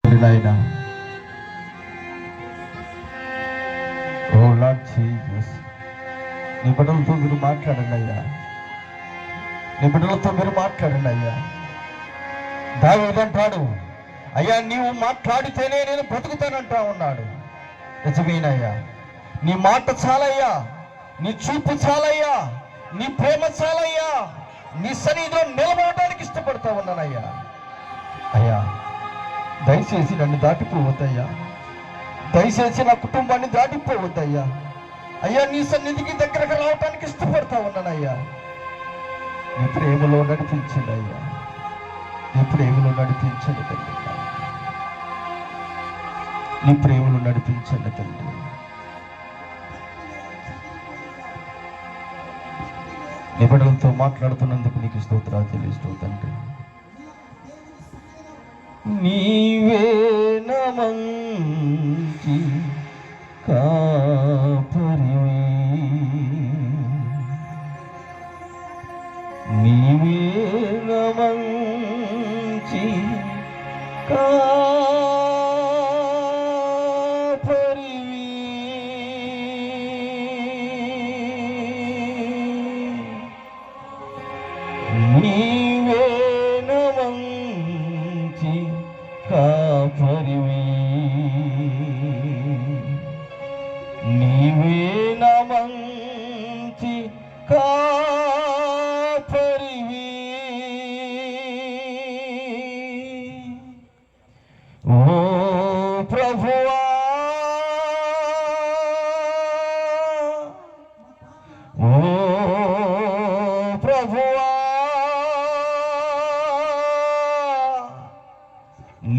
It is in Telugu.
నాయనా, ఓ లార్డ్ జీసస్, నీ బిడ్డలతో మీరు మాట్లాడండి అయ్యా, నీ బిడ్డలతో మీరు మాట్లాడండి అయ్యా. దావీదు అంటాడు, అయ్యా నీవు మాట్లాడితేనే నేను బ్రతుకుతానంటా ఉన్నాడు. నిజమేనయ్యా, నీ మాట చాలయ్యా, నీ చూపు చాలయ్యా, నీ ప్రేమ చాలయ్యా, నీ సన్నిధిలో నిలబడటానికి ఇష్టపడతా ఉన్నానయ్యా. అయ్యా దయచేసి నన్ను దాటిపోవద్దయ్యా, దయచేసి నా కుటుంబాన్ని దాటిపోవద్దయ్యా. అయ్యా నీ సన్నిధికి దగ్గరకు రావటానికి ఇష్టపడతా ఉన్నానయ్యా. నీ ప్రేమలో నడిపించండి అయ్యా, నీ ప్రేమలో నడిపించండి తండ్రి, నీ ప్రేమలో నడిపించండి తండ్రి. నీ బిడ్డలతో మాట్లాడుతున్నందుకు నీకు స్తోత్రాలు చెల్లిస్తూ తండ్రి. నీవే నమంచి కాపరివి, నీవే నమంచి కాపరివి, నీవే నమంచి కాపరివి, నీవే నమంచి కాపరివి. ఓ